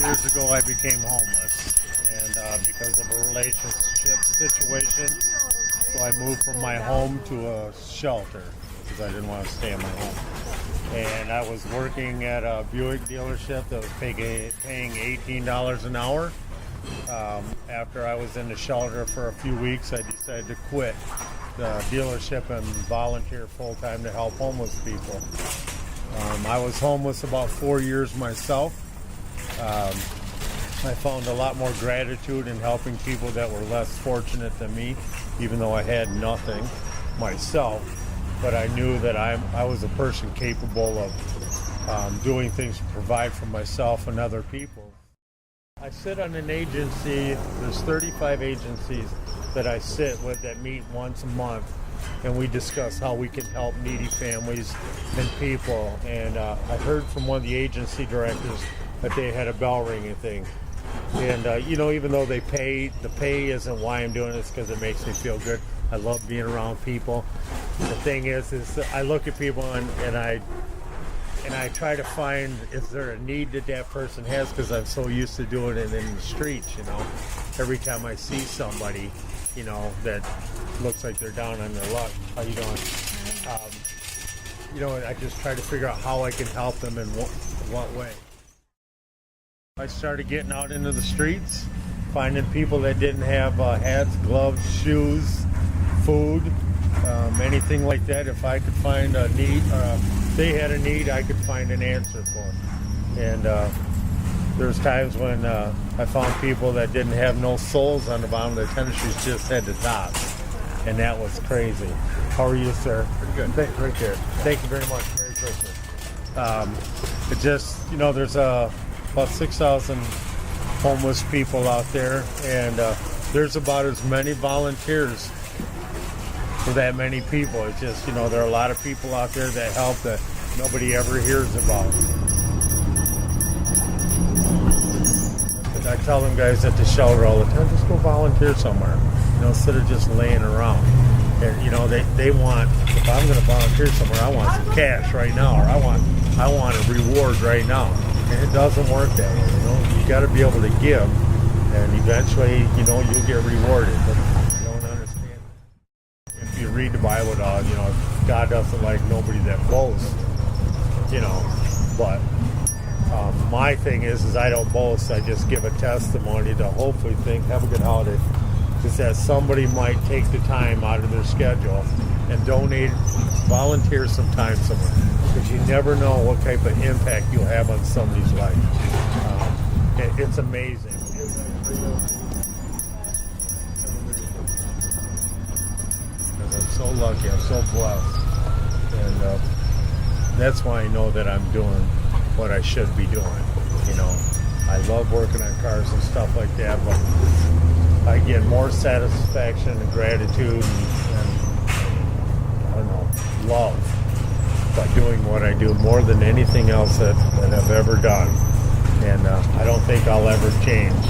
years ago, I became homeless, and because of a relationship situation, so I moved from my home to a shelter because I didn't want to stay in my home. And I was working at a Buick dealership that was paying $18 an hour. After I was in the shelter for a few weeks, I decided to quit the dealership and volunteer full-time to help homeless people. I was homeless about 4 years myself. I found a lot more gratitude in helping people that were less fortunate than me, even though I had nothing myself. But I knew that I was a person capable of doing things to provide for myself and other people. I sit on an agency. There's 35 agencies that I sit with that meet once a month, and we discuss how we can help needy families and people. And I heard from one of the agency directors that they had a bell ringing thing. And even though the pay isn't why I'm doing this, because it makes me feel good. I love being around people. The thing is I look at people and I try to find, is there a need that person has, because I'm so used to doing it in the streets, Every time I see somebody, that looks like they're down on their luck. How you doing? I just try to figure out how I can help them in what way. I started getting out into the streets, finding people that didn't have hats, gloves, shoes, food, anything like that. If I could find a need, they had a need, I could find an answer for them. And there's times when I found people that didn't have no soles on the bottom of their tennis shoes, just had the tops. And that was crazy. How are you, sir? Pretty good. Right there. Thank you very much. Merry Christmas. There's about 6,000 homeless people out there, and there's about as many volunteers for that many people. It's just, there are a lot of people out there that help that nobody ever hears about. And I tell them guys at the shelter all the time, just go volunteer somewhere, instead of just laying around. And, they want, if I'm going to volunteer somewhere, I want some cash right now, or I want a reward right now. And it doesn't work that way, You got to be able to give, and eventually, you'll get rewarded. But I don't understand. If you read the Bible, God doesn't like nobody that boasts, But my thing is I don't boast. I just give a testimony to hopefully have a good holiday. Is that somebody might take the time out of their schedule and volunteer some time somewhere, because you never know what type of impact you'll have on somebody's life. It's amazing. Because I'm so lucky, I'm so blessed, and that's why I know that I'm doing what I should be doing. I love working on cars and stuff like that, but I get more satisfaction and gratitude and love by doing what I do more than anything else that I've ever done. And I don't think I'll ever change,